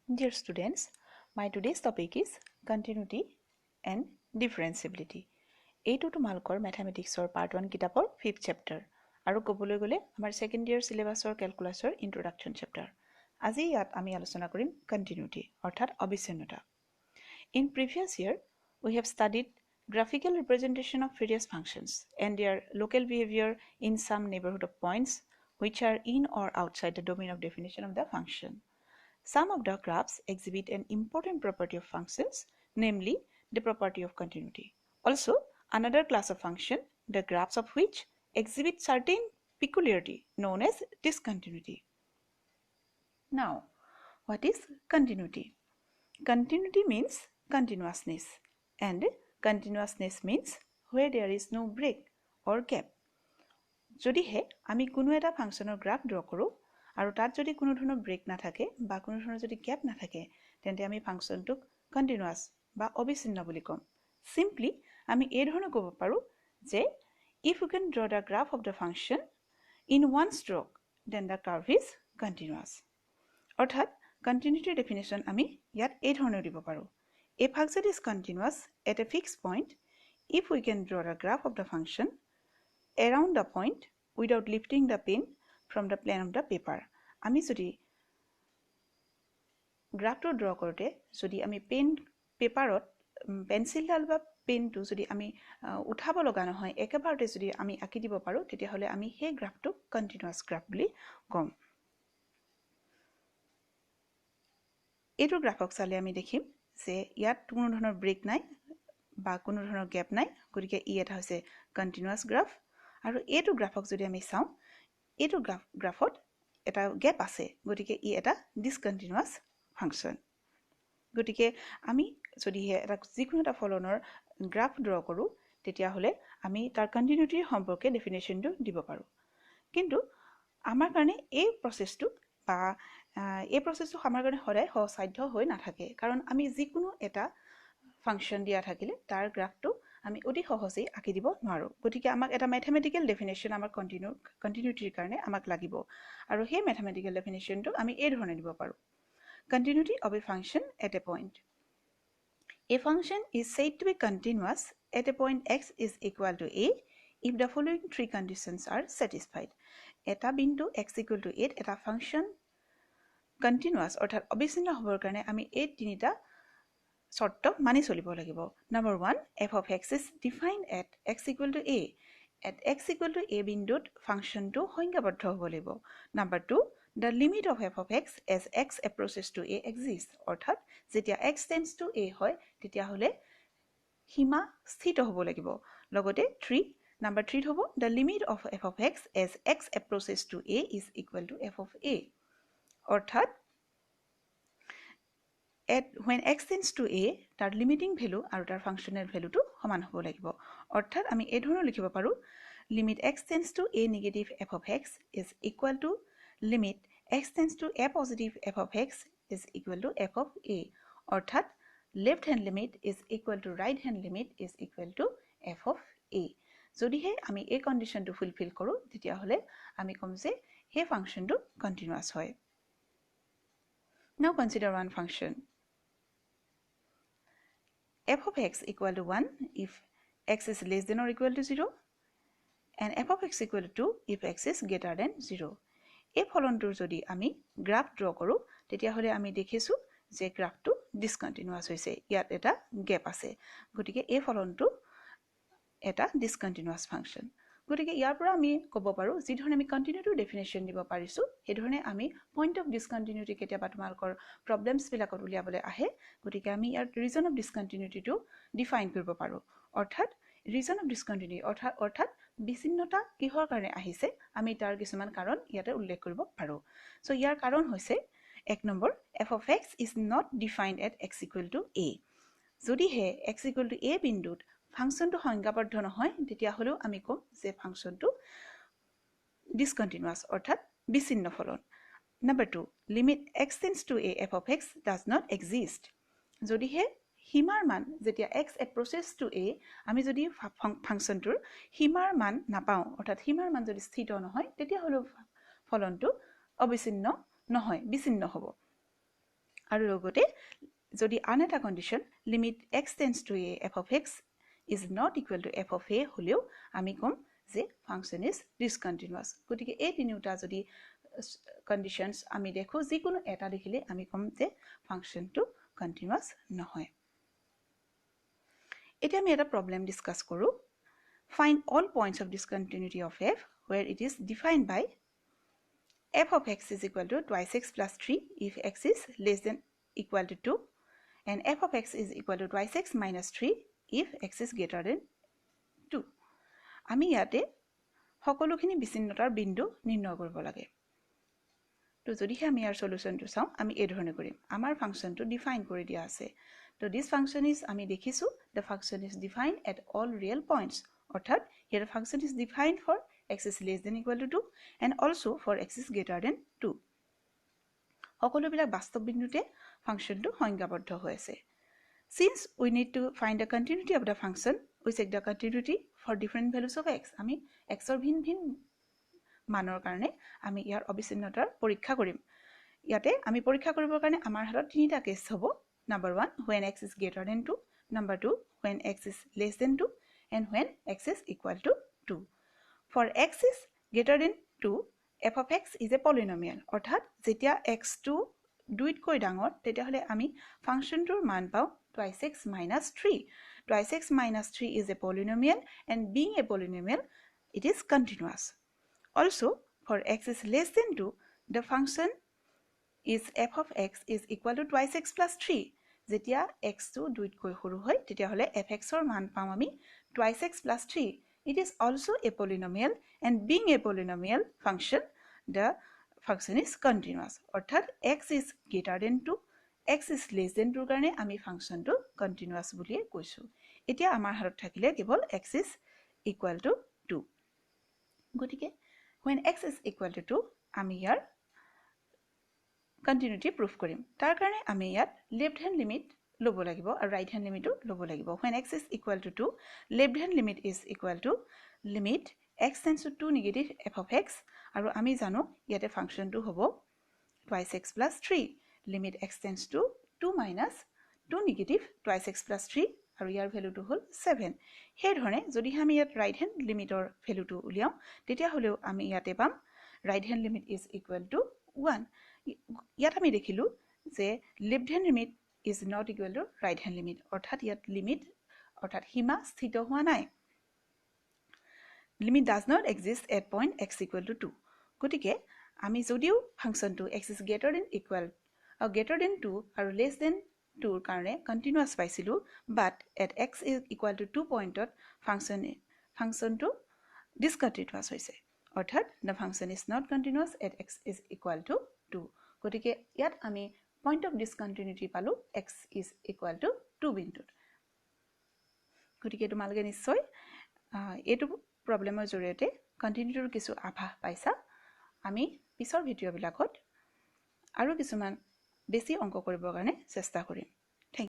Dear students, my today's topic is continuity and differentiability. এইটো তোমালোকৰ mathematicsৰ part 1 কিতাপৰ 5th chapter আৰু ক'বলৈ গ'লে আমাৰ second year syllabusৰ calculusৰ introduction chapter. আজি ইয়াত আমি আলোচনা কৰিম continuity অৰ্থাৎ অবিচ্ছিন্নতা. In previous year, we have studied graphical representation of various functions and their local behavior in some neighborhood of points which are in or outside the domain of definition of the function. Some of the graphs exhibit an important property of functions, namely the property of continuity. Also, another class of function, the graphs of which exhibit certain peculiarity known as discontinuity. Now, what is continuity? Continuity means continuousness, and continuousness means where there is no break or gap. যদিহে আমি কোনো এটা ফাংশনৰ graph draw কৰোঁ আৰু তাত যদি কোনো ধৰণৰ ব্ৰেক নাথাকে বা কোনো ধৰণৰ যদি গ্যাপ নাথাকে তেন্তে আমি ফাংশনটোক কন্টিনিউয়াস বা অবিচ্ছিন্ন বুলি ক'ম সিম্পলি আমি এই ধৰণে ক'ব পাৰোঁ যে if you can draw the graph of the function in one stroke then the curve is continuous অৰ্থাৎ continuity definition আমি ইয়াত এই ধৰণে দিব পাৰোঁ a function is continuous at a fixed point if we can draw the graph of the function around the point without lifting the pen from the plane of the paper. আমি যদি গ্ৰাফটো draw কৰোতে যদি আমি পেপাৰত পেন্সিলডাল বা পেনটো যদি আমি উঠাব লগা নহয় একেবাৰতে যদি আমি আঁকি দিব পাৰো তেতিয়া হলে আমি সেই গ্ৰাফটো কন্টিনিউয়াস গ্ৰাফ বুলি কম এইটো গ্ৰাফক চালে আমি দেখিম যে ইয়াত কোনো ধৰণৰ ব্ৰেক নাই বা কোনো ধৰণৰ গ্যাপ নাই গতিকে ই এটা হৈছে কন্টিনিউয়াস গ্ৰাফ আৰু এইটো গ্ৰাফক যদি আমি চাওঁ এইটো গ্ৰাফত এটা গ্যাপ আছে গতিকে ই এটা ডিসকন্টিনিউয়াস ফাংশন গতিকে আমি যদি এটা যিকোনো এটা ফলনৰ গ্ৰাফ ড্ৰ কৰো তেতিয়া হলে আমি তাৰ কন্টিনিউটিৰ সম্পৰ্কে ডেফিনেশনটো দিব পাৰো কিন্তু আমাৰ কাৰণে এই প্ৰসেসটো আমাৰ কাৰণে সদায় সহজসাধ্য হৈ নাথাকে কাৰণ আমি যিকোনো এটা ফাংশন দিয়া থাকিলে তাৰ গ্ৰাফটো আমি অতি সহজেই আঁকি দিব নোৱাৰো গতিকে আমাক এটা ম্যাথমেটিক্যাল ডেফিনেশন আমাৰ কন্টিনিউটিৰ কাৰণে আমাক লাগিব আৰু সেই ম্যাথমেটিক্যাল ডেফিনেশনটো আমি এই ধৰণে দিব পাৰো continuity of a function at a point a function is said to be continuous at a point x is equal to a if the following three conditions are satisfied eta bindu x equal to 8 eta function continuous অৰ্থাৎ অবিচ্ছিন্ন হ'বৰ কাৰণে আমি এই তিনিটা শর্ত মানি চলিব লাগিব number 1 f of x is defined at x equal to a at x equal to a বিন্দুত ফাংশনটো সংজ্ঞাবদ্ধ হ'ব লাগিব number 2 the limit of f of x as x approaches to a exists অৰ্থাৎ যেতিয়া x tends to a হয় তেতিয়া হলে সীমা স্থিত হ'ব লাগিব লগতে 3 number 3 হ'ব the limit of f of x as x approaches to a is equal to f of a অৰ্থাৎ when x tends to a তাৰ limiting value আৰু তাৰ functional value টো সমান হ'ব লাগিব অৰ্থাৎ আমি এই ধৰণে লিখিব পাৰো limit x tends to a negative f of x is equal to limit x tends to a positive f of x is equal to f of a অৰ্থাৎ left hand limit is equal to right hand limit is equal to f of a যদিহে আমি এই কন্ডিশনটো fulfil কৰো তেতিয়া হলে আমি কম যে এই ফাংশনটো কন্টিনিউয়াস হয় now consider one function f of x equal to 1 if x is less than or equal to 0 and f of x equal to 2 if x is greater than 0 এই ফলনটোৰ যদি আমি গ্ৰাফ ড্ৰ কৰো তেতিয়া হলে আমি দেখিছো যে গ্ৰাফটো ডিসকন্টিনিউয়াস হৈছে ইয়াত এটা গ্যাপ আছে গতিকে এই ফলনটো এটা ডিসকন্টিনিউয়াস ফাংশন গতিকে ইয়াৰ পৰা আমি ক'ব পাৰো যি ধৰণে আমি কন্টিনিউটিৰ ডেফিনেশন দিব পাৰিছো এই ধৰণে আমি পইণ্ট অফ ডিসকন্টিনিউটি কেতিয়াবা তোমালোকৰ প্ৰবলেমছ বিলাকত উলিয়াবলৈ আহে গতিকে আমি ইয়াৰ ৰিজন অফ ডিসকন্টিনিউটিটো ডিফাইন কৰিব পাৰো অৰ্থাৎ ৰিজন অফ ডিসকন্টিনিউটি অৰ্থাৎ বিচ্ছিন্নতা কিহৰ কাৰণে আহিছে আমি তাৰ কিছুমান কাৰণ ইয়াতে উল্লেখ কৰিব পাৰো সো ইয়াৰ কাৰণ হৈছে এক number f of x is not defined at x equal to a যদিহে x equal to a বিন্দুত ফাংশনটো সংজ্ঞাবদ্ধ নহয় তেতিয়া হলেও আমি কম যে ফাংশনটো ডিসকন্টিনিউয়াস অৰ্থাৎ বিচ্ছিন্ন ফলন number 2 limit x tends to a f of x does not exist যদিহে সীমাৰ মান যেতিয়া x approaches to a আমি যদি ফাংশনটোৰ সীমাৰ মান নাপাও অৰ্থাৎ সীমাৰ মান যদি স্থিত নহয় তেতিয়া হলো ফলনটো অবিচ্ছিন্ন নহয় বিচ্ছিন্ন হ'ব আৰু লগতে যদি আন এটা condition limit x tends to a f of x is not equal to f of a হলেও আমি কম যে ফাংশন ইজ ডিসকন্টিনিউয়াস গতিকে এই তিনিটা যদি কন্ডিশনস আমি দেখো যিকোনো এটা দেখিলে আমি কম যে ফাংশনটো কন্টিনিউয়াস নহয় এটা আমি এটা প্ৰবলেম ডিসকাস কৰো find all points of discontinuity of f where it is defined by f of x is equal to twice x plus 3 if x is less than equal to 2 and f of x is equal to twice x minus 3 if x is greater than 2 আমি ইয়াতে সকলোখিনি বিচ্ছিন্নতাৰ বিন্দু নিৰ্ণয় কৰিব লাগে তো যদি আমি ইয়াৰ সলিউশনটো চাও আমি এই ধৰণে কৰিম আমাৰ ফাংশনটো ডিফাইন কৰি দিয়া আছে তো দিস ফাংশন ইজ আমি দেখিছো the function is defined at all real points অৰ্থাৎ here the function is defined for x is less than equal to 2 and also for x is greater than 2 সকলোবিলাক বাস্তৱ বিন্দুতে ফাংশনটো সংজ্ঞাবদ্ধ হৈ আছে since we need to find the continuity of the function we check the continuity for different values of x আমি x ৰ ভিন ভিন মানৰ কাৰণে আমি ইয়াৰ অবিচ্ছিন্নতাৰ পৰীক্ষা কৰিম ইয়াতে আমি পৰীক্ষা কৰিবৰ কাৰণে আমাৰ হাতত তিনিটা কেছ হ'ব number 1 when x is greater than 2 number 2 when x is less than 2 and when x is equal to 2 for x is greater than 2 f of x is a polynomial অৰ্থাৎ যেতিয়া x2 দুইতকৈ ডাঙৰ তেতিয়া হলে আমি ফাংশনটোৰ মান পাও twice x minus 3 twice x minus 3 is a polynomial and being a polynomial it is continuous also for x is less than 2 the function is f of x is equal to twice x plus 3 যেতিয়া x2 দুইতকৈ সৰু হয় তেতিয়া হলে fx ৰ মান পাম আমি twice x plus 3 it is also a polynomial and being a polynomial function the function is continuous অৰ্থাৎ x is greater than 2 x is less than 2 কাৰণে আমি ফাংশনটো continuous বুলি কৈছো এতিয়া আমাৰ হাতত থাকিলে কেৱল x is equal to 2 গতিকে when x is equal to 2 আমি ইয়াৰ continuity proof কৰিম তাৰ কাৰণে আমি ইয়াত left hand limit লব লাগিব আৰু right hand limit লব লাগিব when x is equal to 2 left hand limit is equal to limit x tends to 2 negative f of x আৰু আমি জানো ইয়াতে ফাংশনটো হ'ব twice x plus 3 limit x tends to 2 minus 2 negative twice x plus 3 আৰু ইয়াৰ ভ্যালুটো হ'ল 7 সেই ধৰণে যদি আমি ইয়াত right hand limitৰ ভ্যালুটো উলিয়াও তেতিয়া হলেও আমি ইয়াতে পাম right hand limit is equal to 1 ইয়াত আমি দেখিলো যে left hand limit is not equal to right hand limit অৰ্থাৎ ইয়াত limit অৰ্থাৎ সীমা স্থিত হোৱা নাই limit does not exist at point x equal to 2 গতিকে আমি যদিও ফাংশনটো x is greater than equal or greater than 2 আৰু less than 2 ৰ কাৰণে continuous পাইছিলো but at x is equal to 2 পইণ্টত ফাংশনটো discontinuous হৈছে অৰ্থাৎ the function is not continuous at x is equal to 2 গতিকে ইয়াত আমি point of discontinuity পালো x is equal to 2 বিন্দুত গতিকে তোমালোকে নিশ্চয় এটো প্ৰবলেমৰ জৰিয়তে কন্টিনিউটিৰ কিছু আভাস পাইছা আমি পিছৰ ভিডিঅ' বিলাকত আৰু কিছুমান বেছি অংক কৰিবৰ কাৰণে চেষ্টা কৰিম